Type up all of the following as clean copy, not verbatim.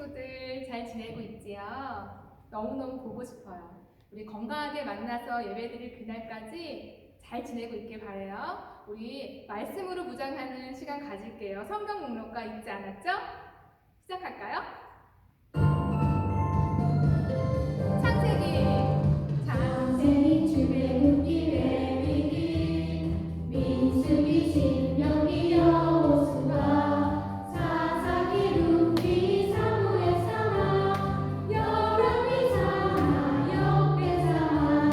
친구들 잘 지내고 있지요? 너무너무 보고 싶어요. 우리 건강하게 만나서 예배드릴 그날까지 잘 지내고 있길 바라요. 우리 말씀으로 무장하는 시간 가질게요. 성경 목록과 잊지 않았죠? 시작할까요? 창세기 출애굽기에 위기 민수기 신명기 여호수아 사사기 룻기 사무엘 사마 열왕기 사마 역대 사마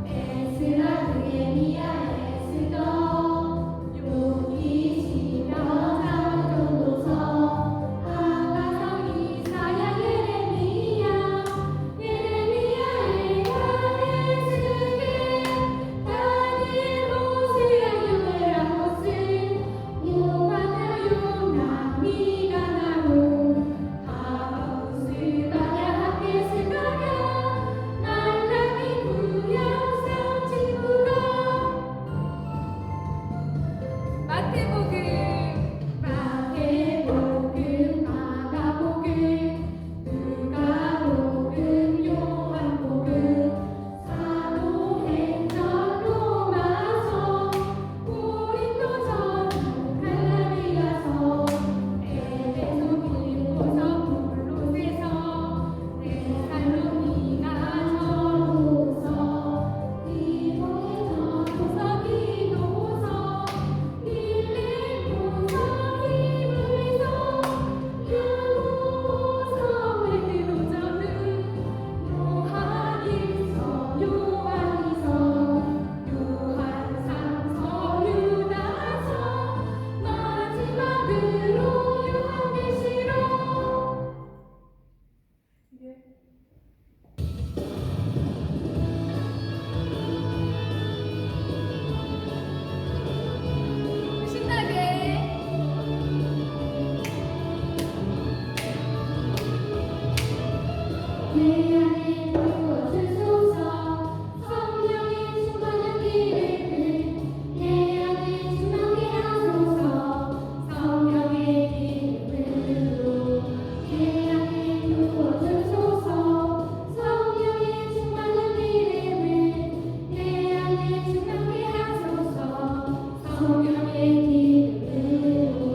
에스라 느헤미야 에스더 욥기 시편 사무전도서 아가서 이사야 예레미야 다니엘 호세아 요엘 아모스 요하나 요나 미가 나훔 하박국 스가랴 학개 스가랴 말라기 구약 삼진구가 마태복음 마가복음 누가복음 요한복음 사도행전 로마서 고린도전서 갈라디아서 에베소 빌립보서 골로새서 데살로니가 전후서 디모데전서 디도서 빌립보서 히브리서 야고보서 베드로전서 요한일서 요한이서 요한삼서 유다서 마지막으로 요한계시록. 신나게 내 안에 부어주소서 성령의 충만한 기름을 내 안에 충만하게 하소서 성령의 기름으로 내 안에 부어주소서 성령의 충만한 기름을 내 안에 충만하게 하소서 성령의 기름으로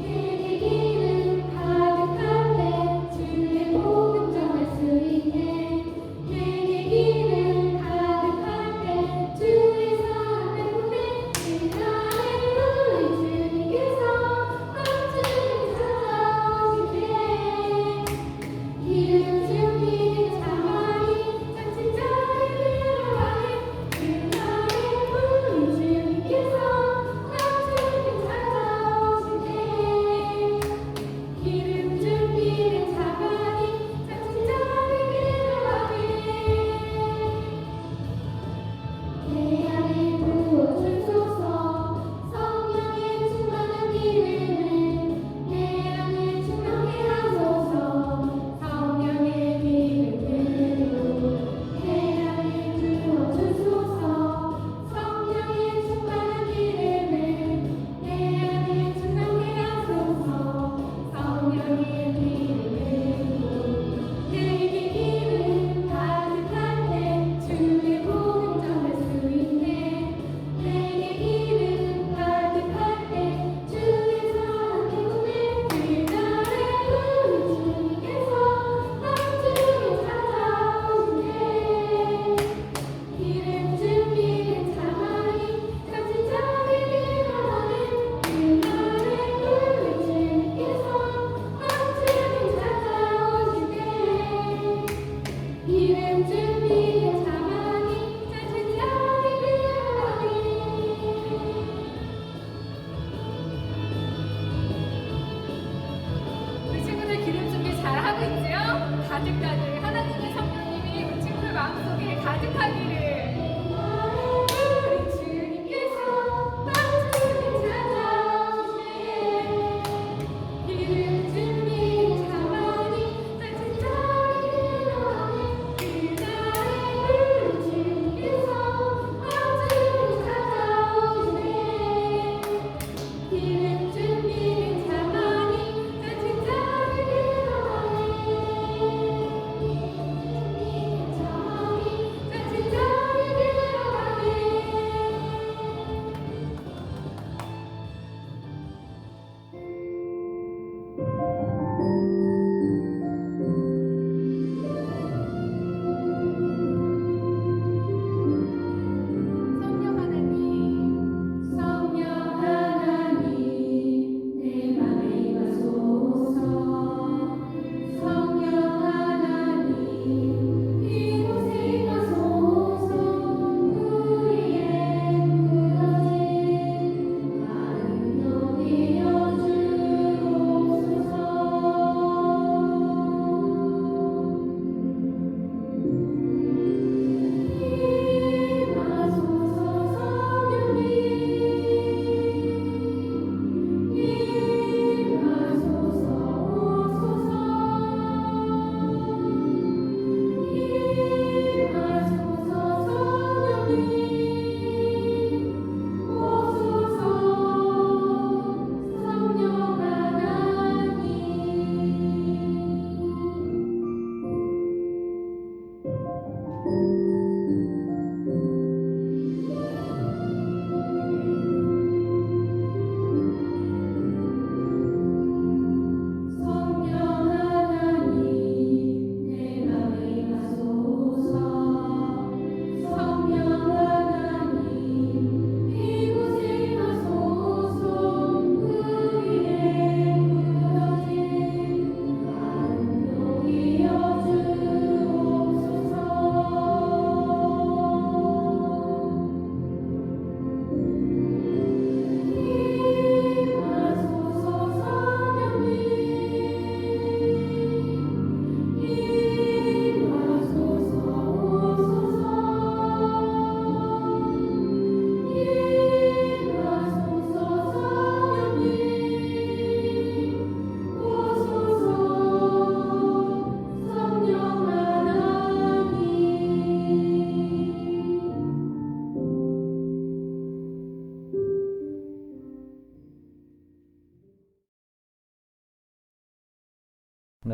내게 기름 가득할 때 주의 복음 전할 수 있네 내게 기름 가득할 때 주의 사랑 때문에 그날에 우리 주님께서 깜찍히 찾아오시네 기름 준비된 자만이 장친 자를 위하여 그날에 우리 주님께서 깜찍히 찾아오시네 기름 준비된 자만이 장친 자를 위하여 내 안에 부어주소서 성령의 충만한 기름을 내 안에 충만하게 하소서 성령의 기름으로 내 안에 부어주소서 성령의 충만한 기름을 내 안에 충만하게 하소서 성령의 기름으로 내게 기름 가득할 때 주의 복음 전할 수 있네 내게 기름 가득할 때 주의 사랑 때문에 그날에 우리 주님께서 깜찍히 찾아오시네 기름 준비된 자만이 장친 자를 위하여 그날에 우리 주님께서 깜찍히 찾아오시네 기름 준비된 자만이 장친 자를 위하여 우리 친구들 기름 준비 잘 하고 있지요? 가득가득 하나님의 성령님이 우리 친구들 마음속에 가득하기를. 우리 주님께서 깜찍히 찾아오시네 기름 준비된 자만이 장친 자를 위하여 그날에 우리 주님께서 깜찍히 찾아오시네 기름 준비된 자만이 장친 자를 위하여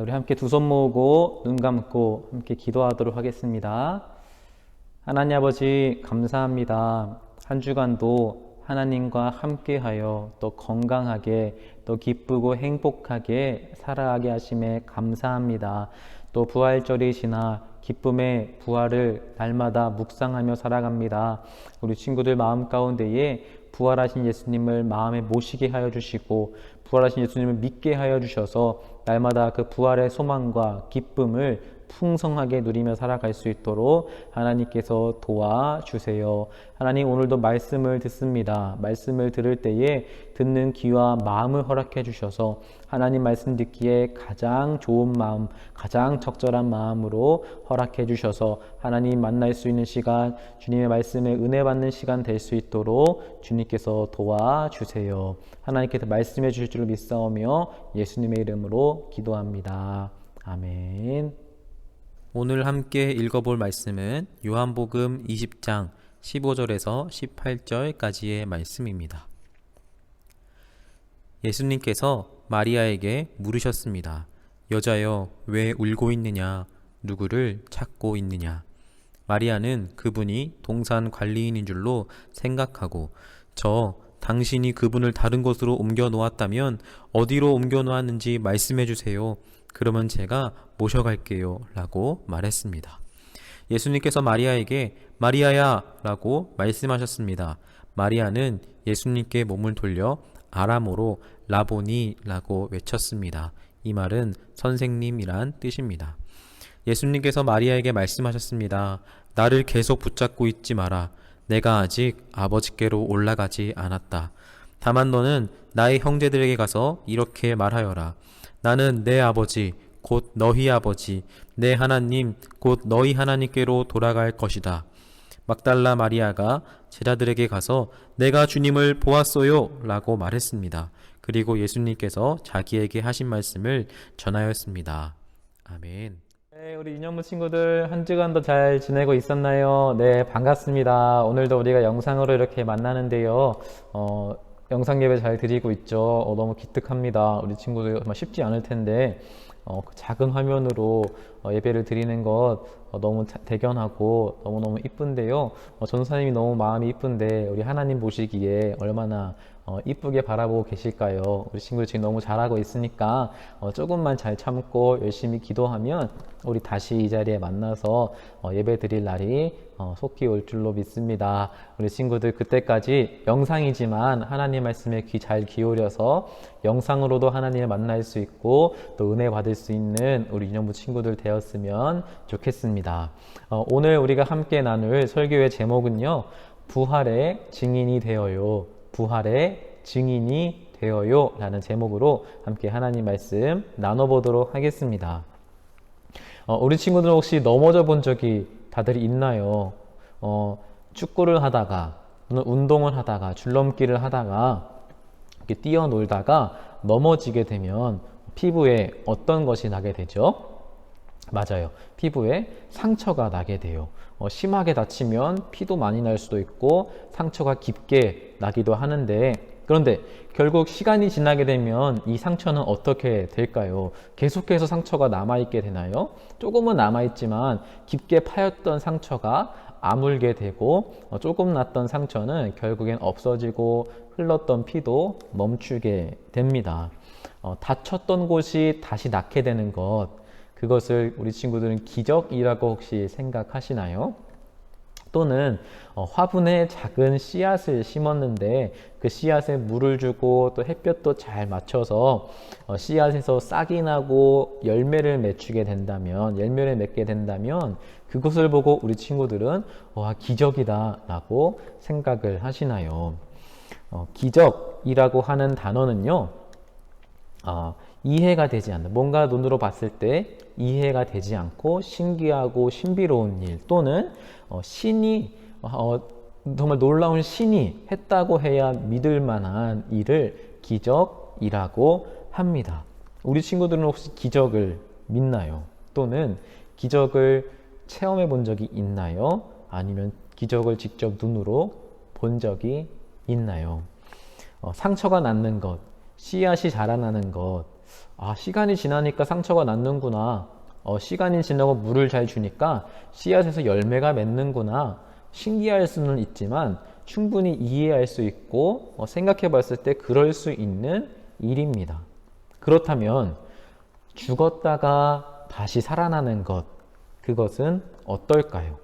우리 함께 두 손 모으고 눈 감고 함께 기도하도록 하겠습니다. 하나님 아버지 감사합니다. 한 주간도 하나님과 함께하여 또 건강하게 또 기쁘고 행복하게 살아가게 하심에 감사합니다. 또 부활절이 지나 기쁨의 부활을 날마다 묵상하며 살아갑니다. 우리 친구들 마음 가운데에 부활하신 예수님을 마음에 모시게 하여 주시고 부활하신 예수님을 믿게 하여 주셔서 날마다 그 부활의 소망과 기쁨을 풍성하게 누리며 살아갈 수 있도록 하나님께서 도와주세요. 하나님, 오늘도 말씀을 듣습니다. 말씀을 들을 때에 듣는 귀와 마음을 허락해 주셔서 하나님 말씀 듣기에 가장 좋은 마음, 가장 적절한 마음으로 허락해 주셔서 하나님 만날 수 있는 시간, 주님의 말씀에 은혜 받는 시간 될 수 있도록 주님께서 도와주세요. 하나님께서 말씀해 주실 줄을 믿사오며 예수님의 이름으로 기도합니다. 아멘. 오늘 함께 읽어볼 말씀은 요한복음 20장 15절에서 18절까지의 말씀입니다. 예수님께서 마리아에게 물으셨습니다. 여자여, 왜 울고 있느냐? 누구를 찾고 있느냐? 마리아는 그분이 동산 관리인인 줄로 생각하고 당신이 그분을 다른 곳으로 옮겨 놓았다면 어디로 옮겨 놓았는지 말씀해 주세요. 그러면 제가 모셔갈게요 라고 말했습니다. 예수님께서 마리아에게 마리아야 라고 말씀하셨습니다. 마리아는 예수님께 몸을 돌려 아람어로 라보니 라고 외쳤습니다. 이 말은 선생님이란 뜻입니다. 예수님께서 마리아에게 말씀하셨습니다. 나를 계속 붙잡고 있지 마라. 내가 아직 아버지께로 올라가지 않았다. 다만 너는 나의 형제들에게 가서 이렇게 말하여라. 나는 내 아버지 곧 너희 아버지 내 하나님 곧 너희 하나님께로 돌아갈 것이다. 막달라 마리아가 제자들에게 가서 내가 주님을 보았어요 라고 말했습니다. 그리고 예수님께서 자기에게 하신 말씀을 전하였습니다. 아멘. 네, 우리 인형부 친구들 한 주간도 잘 지내고 있었나요? 네, 반갑습니다. 오늘도 우리가 영상으로 이렇게 만나는데요. 영상 예배 잘 드리고 있죠. 너무 기특합니다. 우리 친구들 정말 쉽지 않을 텐데 그 작은 화면으로 예배를 드리는 것 너무 대견하고 너무너무 이쁜데요. 전도사님이 너무 마음이 이쁜데 우리 하나님 보시기에 얼마나 이쁘게 바라보고 계실까요? 우리 친구들 지금 너무 잘하고 있으니까 조금만 잘 참고 열심히 기도하면 우리 다시 이 자리에 만나서 예배 드릴 날이 속히 올 줄로 믿습니다. 우리 친구들 그때까지 영상이지만 하나님 말씀에 귀 잘 기울여서 영상으로도 하나님을 만날 수 있고 또 은혜 받을 수 있는 우리 유년부 친구들 되었으면 좋겠습니다. 오늘 우리가 함께 나눌 설교의 제목은요, 부활의 증인이 되어요. 부활의 증인이 되어요 라는 제목으로 함께 하나님 말씀 나눠보도록 하겠습니다. 우리 친구들 혹시 넘어져 본 적이 다들 있나요? 축구를 하다가 또는 운동을 하다가 줄넘기를 하다가 이렇게 뛰어놀다가 넘어지게 되면 피부에 어떤 것이 나게 되죠? 맞아요. 피부에 상처가 나게 돼요. 심하게 다치면 피도 많이 날 수도 있고 상처가 깊게 나기도 하는데, 그런데 결국 시간이 지나게 되면 이 상처는 어떻게 될까요? 계속해서 상처가 남아있게 되나요? 조금은 남아있지만 깊게 파였던 상처가 아물게 되고 조금 났던 상처는 결국엔 없어지고 흘렀던 피도 멈추게 됩니다. 다쳤던 곳이 다시 낫게 되는 것, 그것을 우리 친구들은 기적이라고 혹시 생각하시나요? 또는 화분에 작은 씨앗을 심었는데 그 씨앗에 물을 주고 또 햇볕도 잘 맞춰서 씨앗에서 싹이 나고 열매를 맺게 된다면 그것을 보고 우리 친구들은 와, 기적이다 라고 생각을 하시나요? 기적이라고 하는 단어는요, 이해가 되지 않는, 뭔가 눈으로 봤을 때 이해가 되지 않고 신기하고 신비로운 일, 또는 신이 정말 놀라운 신이 했다고 해야 믿을 만한 일을 기적이라고 합니다. 우리 친구들은 혹시 기적을 믿나요? 또는 기적을 체험해 본 적이 있나요? 아니면 기적을 직접 눈으로 본 적이 있나요? 상처가 낫는 것, 씨앗이 자라나는 것, 아, 시간이 지나니까 상처가 낫는구나. 시간이 지나고 물을 잘 주니까 씨앗에서 열매가 맺는구나. 신기할 수는 있지만 충분히 이해할 수 있고 생각해 봤을 때 그럴 수 있는 일입니다. 그렇다면 죽었다가 다시 살아나는 것, 그것은 어떨까요?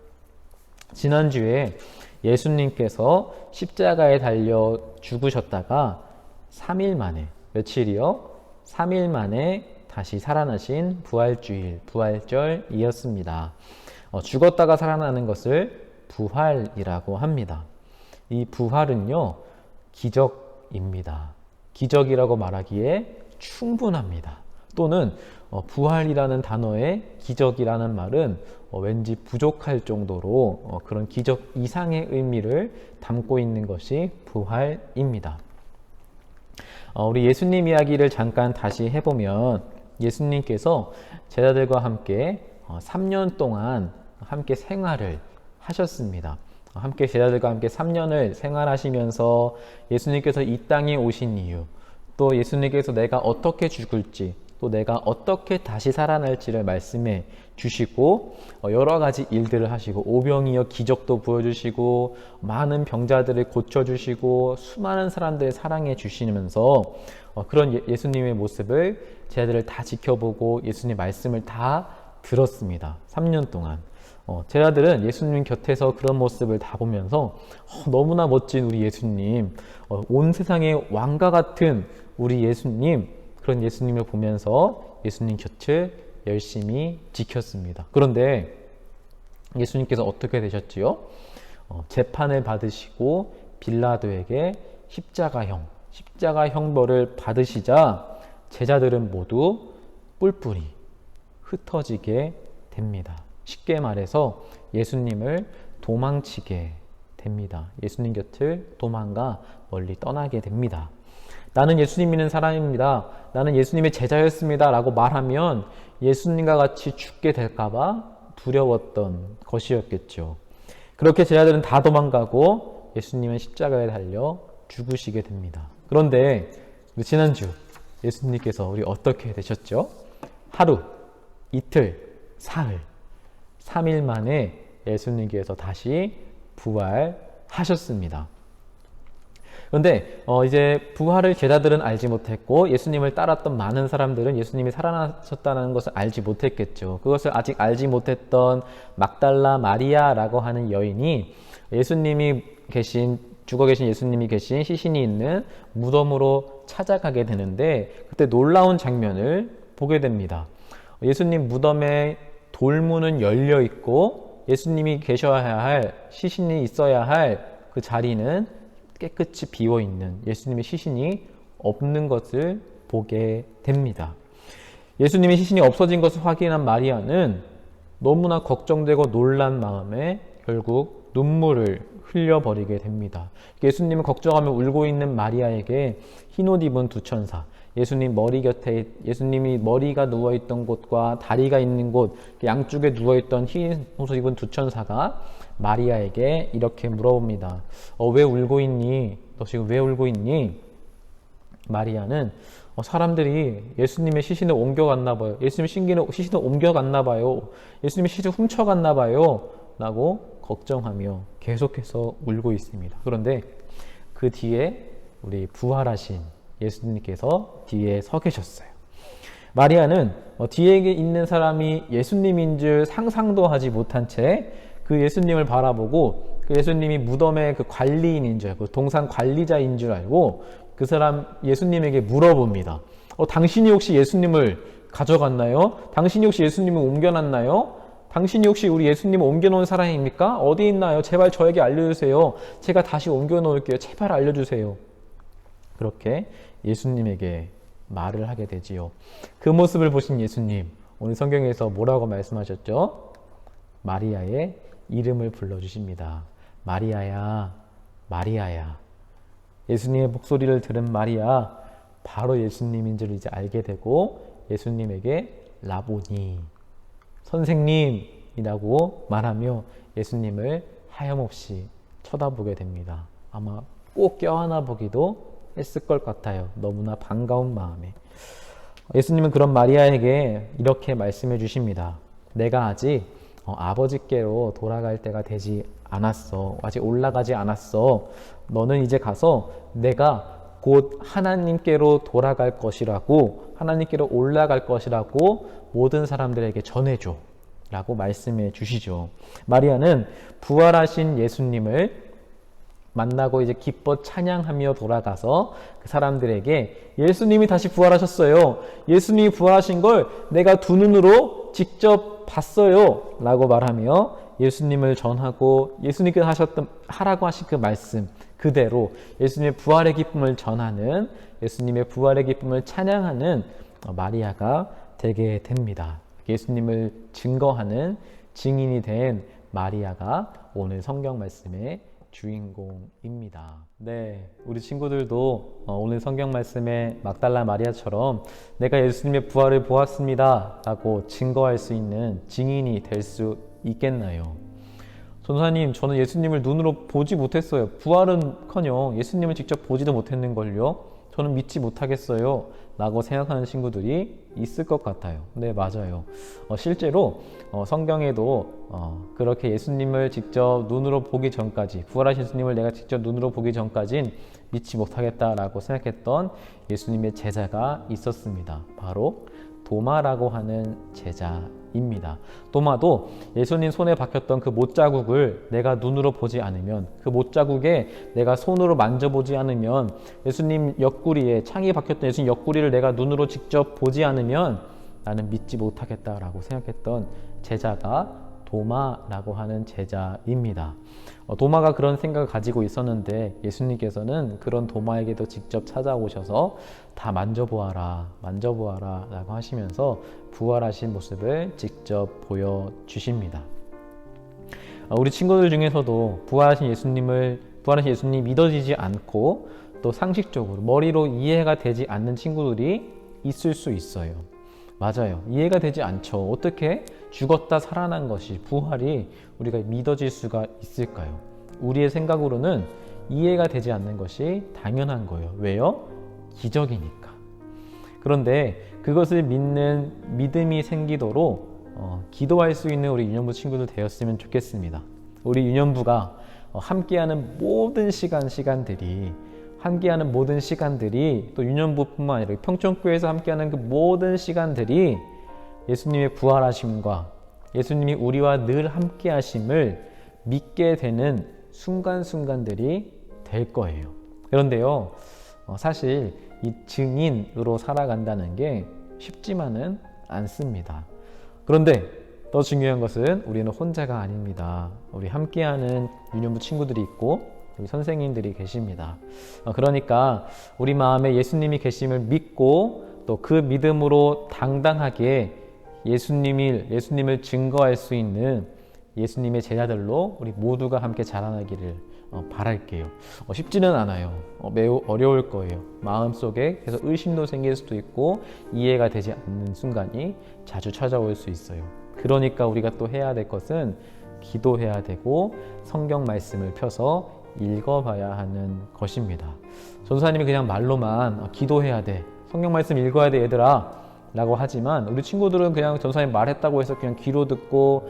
지난주에 예수님께서 십자가에 달려 죽으셨다가 3일 만에, 며칠이요? 3일 만에 다시 살아나신 부활주일, 부활절이었습니다. 죽었다가 살아나는 것을 부활이라고 합니다. 이 부활은요, 기적입니다. 기적이라고 말하기에 충분합니다. 또는 부활이라는 단어에 기적이라는 말은 왠지 부족할 정도로 그런 기적 이상의 의미를 담고 있는 것이 부활입니다. 우리 예수님 이야기를 잠깐 다시 해보면 예수님께서 제자들과 함께 3년 동안 함께 생활을 하셨습니다. 함께 제자들과 함께 3년을 생활하시면서 예수님께서 이 땅에 오신 이유, 또 예수님께서 내가 어떻게 죽을지, 또 내가 어떻게 다시 살아날지를 말씀해 주시고 여러 가지 일들을 하시고 오병이어 기적도 보여주시고 많은 병자들을 고쳐주시고 수많은 사람들을 사랑해 주시면서 그런 예수님의 모습을 제자들을 다 지켜보고 예수님 말씀을 다 들었습니다. 3년 동안. 제자들은 예수님 곁에서 그런 모습을 다 보면서 너무나 멋진 우리 예수님, 온 세상의 왕과 같은 우리 예수님, 그런 예수님을 보면서 예수님 곁을 열심히 지켰습니다. 그런데 예수님께서 어떻게 되셨지요? 재판을 받으시고 빌라도에게 십자가 형벌을 받으시자 제자들은 모두 뿔뿔이 흩어지게 됩니다. 쉽게 말해서 예수님을 도망치게 됩니다. 예수님 곁을 도망가 멀리 떠나게 됩니다. 나는 예수님 믿는 사람입니다. 나는 예수님의 제자였습니다. 라고 말하면 예수님과 같이 죽게 될까봐 두려웠던 것이었겠죠. 그렇게 제자들은 다 도망가고 예수님은 십자가에 달려 죽으시게 됩니다. 그런데 지난주 예수님께서 우리 어떻게 되셨죠? 하루, 이틀, 사흘, 3일 만에 예수님께서 다시 부활하셨습니다. 그런데 이제 부활을 제자들은 알지 못했고 예수님을 따랐던 많은 사람들은 예수님이 살아나셨다는 것을 알지 못했겠죠. 그것을 아직 알지 못했던 막달라 마리아라고 하는 여인이 예수님이 죽어 계신 예수님이 계신 시신이 있는 무덤으로 찾아가게 되는데 그때 놀라운 장면을 보게 됩니다. 예수님 무덤에 돌문은 열려 있고 예수님이 계셔야 할, 시신이 있어야 할 그 자리는 깨끗이 비어 있는, 예수님의 시신이 없는 것을 보게 됩니다. 예수님의 시신이 없어진 것을 확인한 마리아는 너무나 걱정되고 놀란 마음에 결국 눈물을 흘려버리게 됩니다. 예수님을 걱정하며 울고 있는 마리아에게 흰옷 입은 두 천사, 예수님 머리 곁에, 예수님이 머리가 누워있던 곳과 다리가 있는 곳, 양쪽에 누워있던 흰 옷을 입은 두 천사가 마리아에게 이렇게 물어봅니다. 왜 울고 있니? 너 지금 왜 울고 있니? 마리아는 사람들이 예수님의 시신을 옮겨갔나 봐요. 예수님의 시신을 옮겨갔나 봐요. 예수님의 시신을 훔쳐갔나 봐요. 라고 걱정하며 계속해서 울고 있습니다. 그런데 그 뒤에 우리 부활하신 예수님께서 뒤에 서 계셨어요. 마리아는 뒤에 있는 사람이 예수님인 줄 상상도 하지 못한 채 그 예수님을 바라보고 그 예수님이 무덤의 그 관리인인 줄 알고 동산 관리자인 줄 알고 그 사람 예수님에게 물어봅니다. 당신이 혹시 예수님을 가져갔나요? 당신이 혹시 예수님을 옮겨놨나요? 당신이 혹시 우리 예수님을 옮겨놓은 사람입니까? 어디 있나요? 제발 저에게 알려주세요. 제가 다시 옮겨놓을게요. 제발 알려주세요. 그렇게 예수님에게 말을 하게 되지요. 그 모습을 보신 예수님, 오늘 성경에서 뭐라고 말씀하셨죠? 마리아의 이름을 불러주십니다. 마리아야, 마리아야. 예수님의 목소리를 들은 마리아, 바로 예수님인 줄 이제 알게 되고 예수님에게 라보니, 선생님이라고 말하며 예수님을 하염없이 쳐다보게 됩니다. 아마 꼭 껴안아 보기도 했을 것 같아요. 너무나 반가운 마음에. 예수님은 그런 마리아에게 이렇게 말씀해 주십니다. 내가 아직 아버지께로 돌아갈 때가 되지 않았어. 아직 올라가지 않았어. 너는 이제 가서 내가 곧 하나님께로 돌아갈 것이라고, 하나님께로 올라갈 것이라고 모든 사람들에게 전해줘 라고 말씀해 주시죠. 마리아는 부활하신 예수님을 만나고 이제 기뻐 찬양하며 돌아가서 그 사람들에게 예수님이 다시 부활하셨어요. 예수님이 부활하신 걸 내가 두 눈으로 직접 봤어요 라고 말하며 예수님을 전하고 예수님께서 하라고 하신 그 말씀 그대로 예수님의 부활의 기쁨을 전하는, 예수님의 부활의 기쁨을 찬양하는 마리아가 되게 됩니다. 예수님을 증거하는 증인이 된 마리아가 오늘 성경 말씀의 주인공입니다. 네, 우리 친구들도 오늘 성경 말씀의 막달라 마리아처럼 내가 예수님의 부활을 보았습니다 라고 증거할 수 있는 증인이 될 수 있겠나요? 전사님, 저는 예수님을 눈으로 보지 못했어요. 부활은커녕 예수님을 직접 보지도 못했는걸요. 저는 믿지 못하겠어요 라고 생각하는 친구들이 있을 것 같아요. 네, 맞아요. 실제로 성경에도 그렇게 예수님을 직접 눈으로 보기 전까지, 부활하신 예수님을 내가 직접 눈으로 보기 전까진 믿지 못하겠다라고 생각했던 예수님의 제자가 있었습니다. 바로 도마라고 하는 제자입니다. 도마도 예수님 손에 박혔던 그 못자국을 내가 눈으로 보지 않으면, 그 못자국에 내가 손으로 만져보지 않으면, 예수님 옆구리에 창이 박혔던 예수님 옆구리를 내가 눈으로 직접 보지 않으면 나는 믿지 못하겠다라고 생각했던 제자가 도마라고 하는 제자입니다. 도마가 그런 생각을 가지고 있었는데 예수님께서는 그런 도마에게도 직접 찾아오셔서 다 만져보아라 라고 하시면서 부활하신 모습을 직접 보여주십니다. 우리 친구들 중에서도 부활하신 예수님 믿어지지 않고 또 상식적으로 머리로 이해가 되지 않는 친구들이 있을 수 있어요. 맞아요. 이해가 되지 않죠. 어떻게 죽었다 살아난 것이, 부활이 우리가 믿어질 수가 있을까요? 우리의 생각으로는 이해가 되지 않는 것이 당연한 거예요. 왜요? 기적이니까. 그런데 그것을 믿는 믿음이 생기도록 기도할 수 있는 우리 유년부 친구들 되었으면 좋겠습니다. 우리 유년부가 함께하는 모든 시간들이 또 유년부뿐만 아니라 평촌교회에서 함께하는 그 모든 시간들이 예수님의 부활하심과 예수님이 우리와 늘 함께하심을 믿게 되는 순간순간들이 될 거예요. 그런데요, 사실 이 증인으로 살아간다는 게 쉽지만은 않습니다. 그런데 더 중요한 것은 우리는 혼자가 아닙니다. 우리 함께하는 유년부 친구들이 있고 우리 선생님들이 계십니다. 그러니까 우리 마음에 예수님이 계심을 믿고 또 그 믿음으로 당당하게 예수님을 증거할 수 있는 예수님의 제자들로 우리 모두가 함께 자라나기를 바랄게요. 쉽지는 않아요. 매우 어려울 거예요. 마음속에 계속 의심도 생길 수도 있고 이해가 되지 않는 순간이 자주 찾아올 수 있어요. 그러니까 우리가 또 해야 될 것은 기도해야 되고 성경 말씀을 펴서 읽어봐야 하는 것입니다. 전사님이 그냥 말로만 기도해야 돼, 성경 말씀 읽어야 돼 얘들아 라고 하지만 우리 친구들은 그냥 전사님 말했다고 해서 그냥 귀로 듣고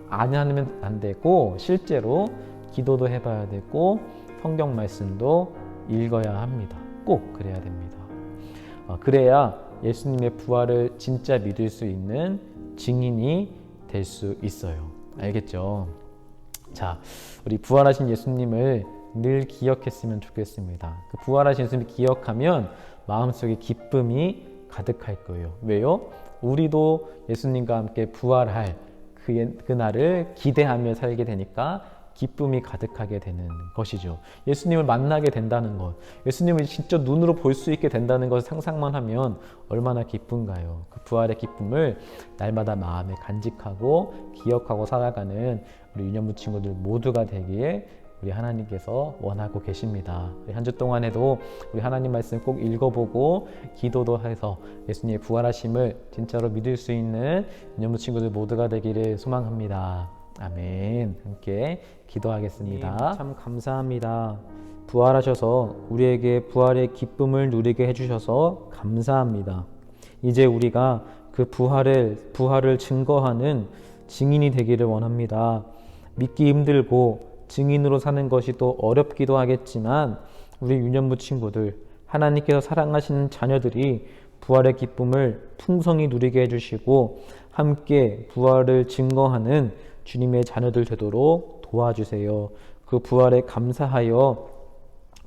안 하면 안 되고 실제로 기도도 해봐야 되고 성경 말씀도 읽어야 합니다. 꼭 그래야 됩니다. 그래야 예수님의 부활을 진짜 믿을 수 있는 증인이 될 수 있어요. 알겠죠? 자, 우리 부활하신 예수님을 늘 기억했으면 좋겠습니다. 그 부활하신 예수님을 기억하면 마음속에 기쁨이 가득할 거예요. 왜요? 우리도 예수님과 함께 부활할 그날을 기대하며 살게 되니까 기쁨이 가득하게 되는 것이죠. 예수님을 만나게 된다는 것, 예수님을 진짜 눈으로 볼 수 있게 된다는 것을 상상만 하면 얼마나 기쁜가요? 그 부활의 기쁨을 날마다 마음에 간직하고 기억하고 살아가는 우리 유년부 친구들 모두가 되기에 우리 하나님께서 원하고 계십니다. 한 주 동안에도 우리 하나님 말씀 꼭 읽어보고 기도도 해서 예수님의 부활하심을 진짜로 믿을 수 있는 유년부 친구들 모두가 되기를 소망합니다. 아멘. 함께 기도하겠습니다. 참 감사합니다. 부활하셔서 우리에게 부활의 기쁨을 누리게 해주셔서 감사합니다. 이제 우리가 그 부활을 증거하는 증인이 되기를 원합니다. 믿기 힘들고 증인으로 사는 것이 또 어렵기도 하겠지만 우리 유년부 친구들, 하나님께서 사랑하시는 자녀들이 부활의 기쁨을 풍성히 누리게 해주시고 함께 부활을 증거하는 주님의 자녀들 되도록 도와주세요. 그 부활에 감사하여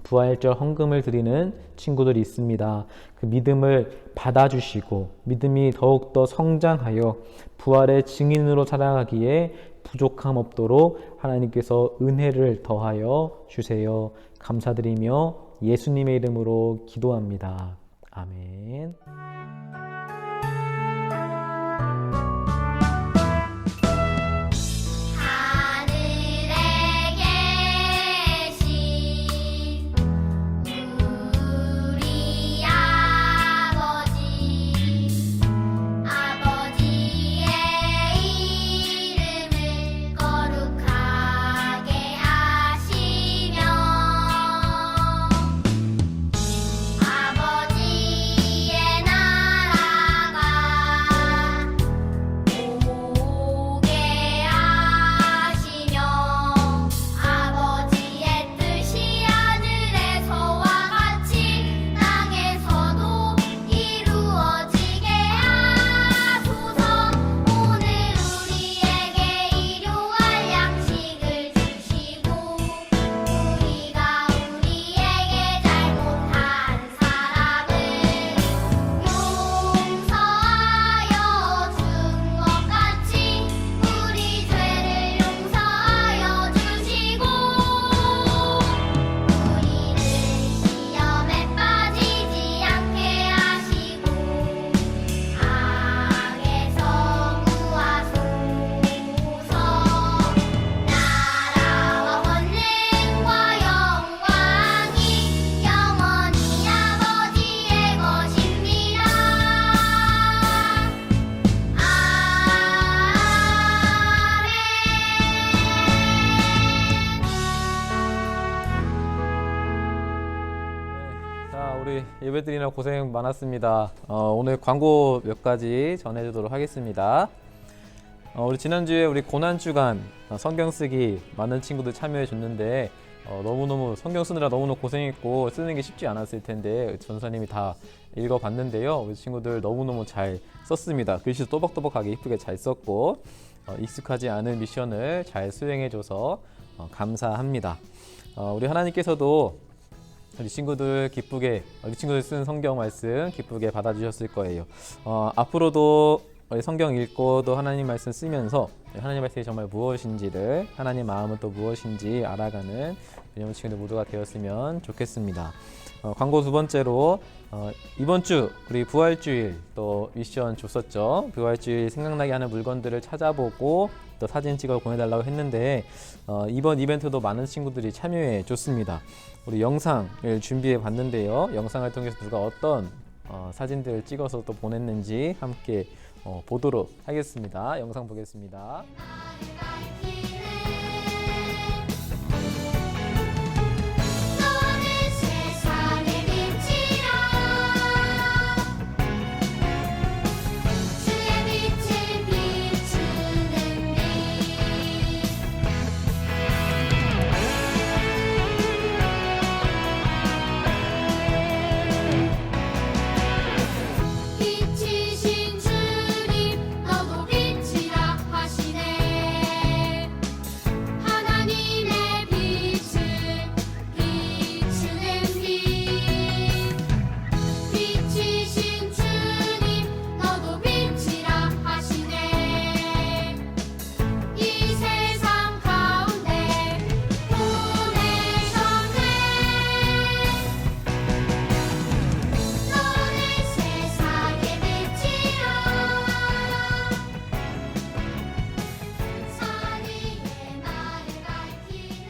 부활절 헌금을 드리는 친구들이 있습니다. 그 믿음을 받아주시고 믿음이 더욱더 성장하여 부활의 증인으로 살아가기에 부족함 없도록 하나님께서 은혜를 더하여 주세요. 감사드리며 예수님의 이름으로 기도합니다. 아멘. 하늘에 계신 우리 아버지의 이름을 거룩하게 하시며 아버지의 나라가 오게 하시며 아버지의 뜻이 하늘에서와 같이 땅에서도 이루어지게 하소서. 오늘 우리에게 일용할 양식을 주시고 우리가 우리에게 잘못한 사람을 용서하여 준 것 같이 우리 죄를 용서하여 주시고 우리를 시험에 빠지지 않게 하시고 악에서 구하소서. 나라와 권능과 영광이 영원히 아버지의 것입니다. 자, 우리 예배드리느라 고생 많았습니다. 오늘 광고 몇 가지 전해주도록 하겠습니다. 우리 지난주에 우리 고난주간 성경 쓰기 많은 친구들 참여해 줬는데 너무너무 성경 쓰느라 너무너무 고생했고 쓰는 게 쉽지 않았을 텐데 전사님이 다 읽어봤는데요. 우리 친구들 너무너무 잘 썼습니다. 글씨도 또박또박하게 이쁘게 잘 썼고 익숙하지 않은 미션을 잘 수행해줘서 감사합니다. 우리 하나님께서도 우리 친구들 기쁘게 우리 친구들 쓴 성경 말씀 기쁘게 받아주셨을 거예요. 앞으로도 우리 성경 읽고 또 하나님 말씀 쓰면서 하나님 말씀이 정말 무엇인지를 하나님 마음은 또 무엇인지 알아가는 우리 친구들 모두가 되었으면 좋겠습니다. 광고 두 번째로 이번 주 우리 부활주일 또 미션 줬었죠. 부활주일 생각나게 하는 물건들을 찾아보고 또 사진 찍어 보내달라고 했는데 이번 이벤트도 많은 친구들이 참여해 줬습니다. 우리 영상을 준비해 봤는데요. 영상을 통해서 누가 어떤 사진들을 찍어서 또 보냈는지 함께 보도록 하겠습니다. 영상 보겠습니다. 너는 세상의 빛이라 주의 빛을 비추는 빛이신 주님 너도 빛이라 하시네. 하나님의 빛을 비추는 빛이신 주님 너도 빛이라 하시네. 이 세상 가운데 보내셨네. 너는 세상의 빛이라 선의의 나를 밝히는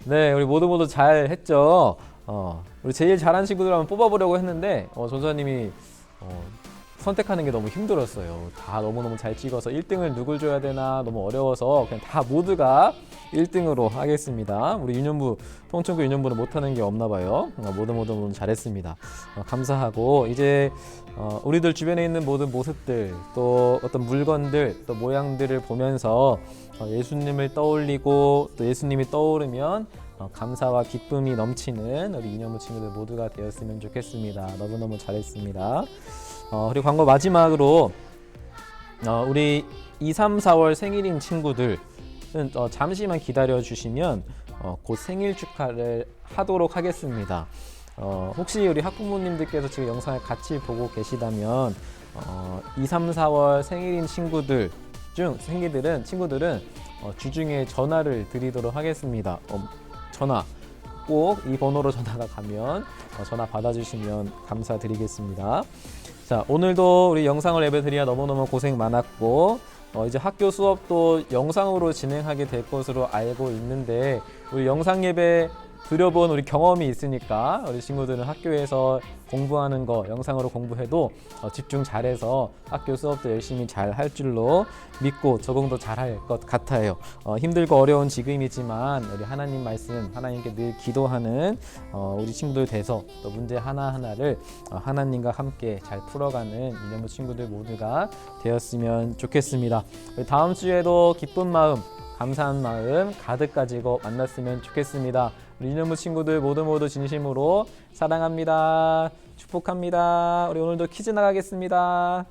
네, 우리 모두 잘 했죠. 우리 제일 잘한 친구들 한번 뽑아보려고 했는데 전사님이 선택하는 게 너무 힘들었어요. 다 너무너무 잘 찍어서 1등을 누굴 줘야 되나 너무 어려워서 그냥 다 모두가 1등으로 하겠습니다. 우리 유년부, 통천교 유년부는 못하는 게 없나 봐요. 모두 잘했습니다. 감사하고 이제 우리들 주변에 있는 모든 모습들, 또 어떤 물건들, 또 모양들을 보면서 예수님을 떠올리고 또 예수님이 떠오르면 감사와 기쁨이 넘치는 우리 유년부 친구들 모두가 되었으면 좋겠습니다. 너무너무 잘했습니다. 그리고 광고 마지막으로 우리 2, 3, 4월 생일인 친구들은 잠시만 기다려 주시면 곧 생일 축하를 하도록 하겠습니다. 혹시 우리 학부모님들께서 지금 영상을 같이 보고 계시다면 2, 3, 4월 생일인 친구들은 주중에 전화를 드리도록 하겠습니다. 전화 꼭 이 번호로 전화가 가면 전화 받아주시면 감사드리겠습니다. 자, 오늘도 우리 영상을 예배드리야 너무너무 고생 많았고 이제 학교 수업도 영상으로 진행하게 될 것으로 알고 있는데 우리 영상 예배 드려본 우리 경험이 있으니까 우리 친구들은 학교에서 공부하는 거 영상으로 공부해도 집중 잘해서 학교 수업도 열심히 잘 할 줄로 믿고 적응도 잘할 것 같아요. 힘들고 어려운 지금이지만 우리 하나님 말씀 하나님께 늘 기도하는 우리 친구들 돼서 또 문제 하나하나를 하나님과 함께 잘 풀어가는 유년부 친구들 모두가 되었으면 좋겠습니다. 다음 주에도 기쁜 마음 감사한 마음 가득 가지고 만났으면 좋겠습니다. 우리 유년부 친구들 모두 진심으로 사랑합니다. 축복합니다. 우리 오늘도 퀴즈 나가겠습니다.